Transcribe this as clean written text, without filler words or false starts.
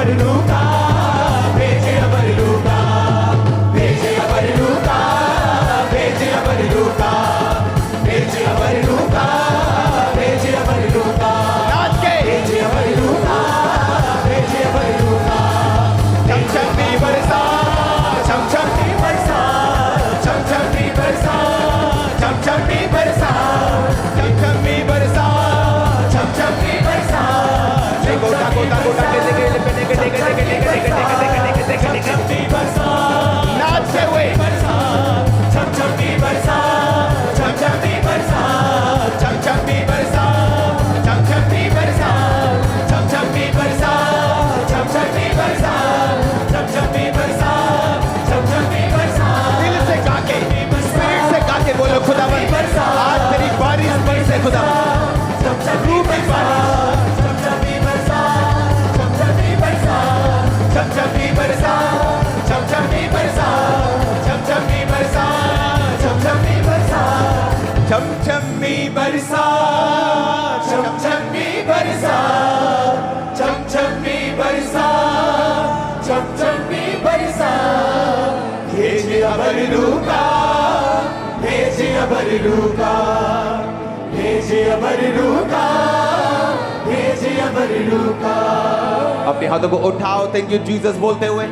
अमर लूका भेजे अमर लूका भेजे अमर लूका भेजे अमर लूका भेजे अमर लूका भेजे अमर लूका नाच के भेजे अमर लूका भेजे अमर लूका चमचम भी बरसा चमचम भी बरसा चमचम भी बरसा चमचम भी बरसा चमचम भी बरसा चमचम भी बरसा गोटा गोटा गोटा के चमचम भी बरसा नाचते हुए चमचम भी बरसा चमचम भी बरसा चमचम भी बरसा चमचम भी बरसा चमचम भी बरसा चमचम भी बरसा चमचम भी बरसा चमचम भी बरसा दिल से गा के स्पिरिट से गा के बोलो खुदावन आज तेरी बारिश बरसे खुदावन चमचम भी बरसा चमचम भी बरसा चमचम भी बरसा चमचम भी बरसा चमचम भी बरसा चमचम भी बरसा चमचम भी बरसा चमचम भी बरसा चमचम भी बरसा चमचम भी बरसा चमचम भी बरसा भेजे अमर लूका भेजे अमर लूका भेजे अमर लूका भेजे अमर लूका अपने हाथों को उठाओ थैंक यू जीसस बोलते हुए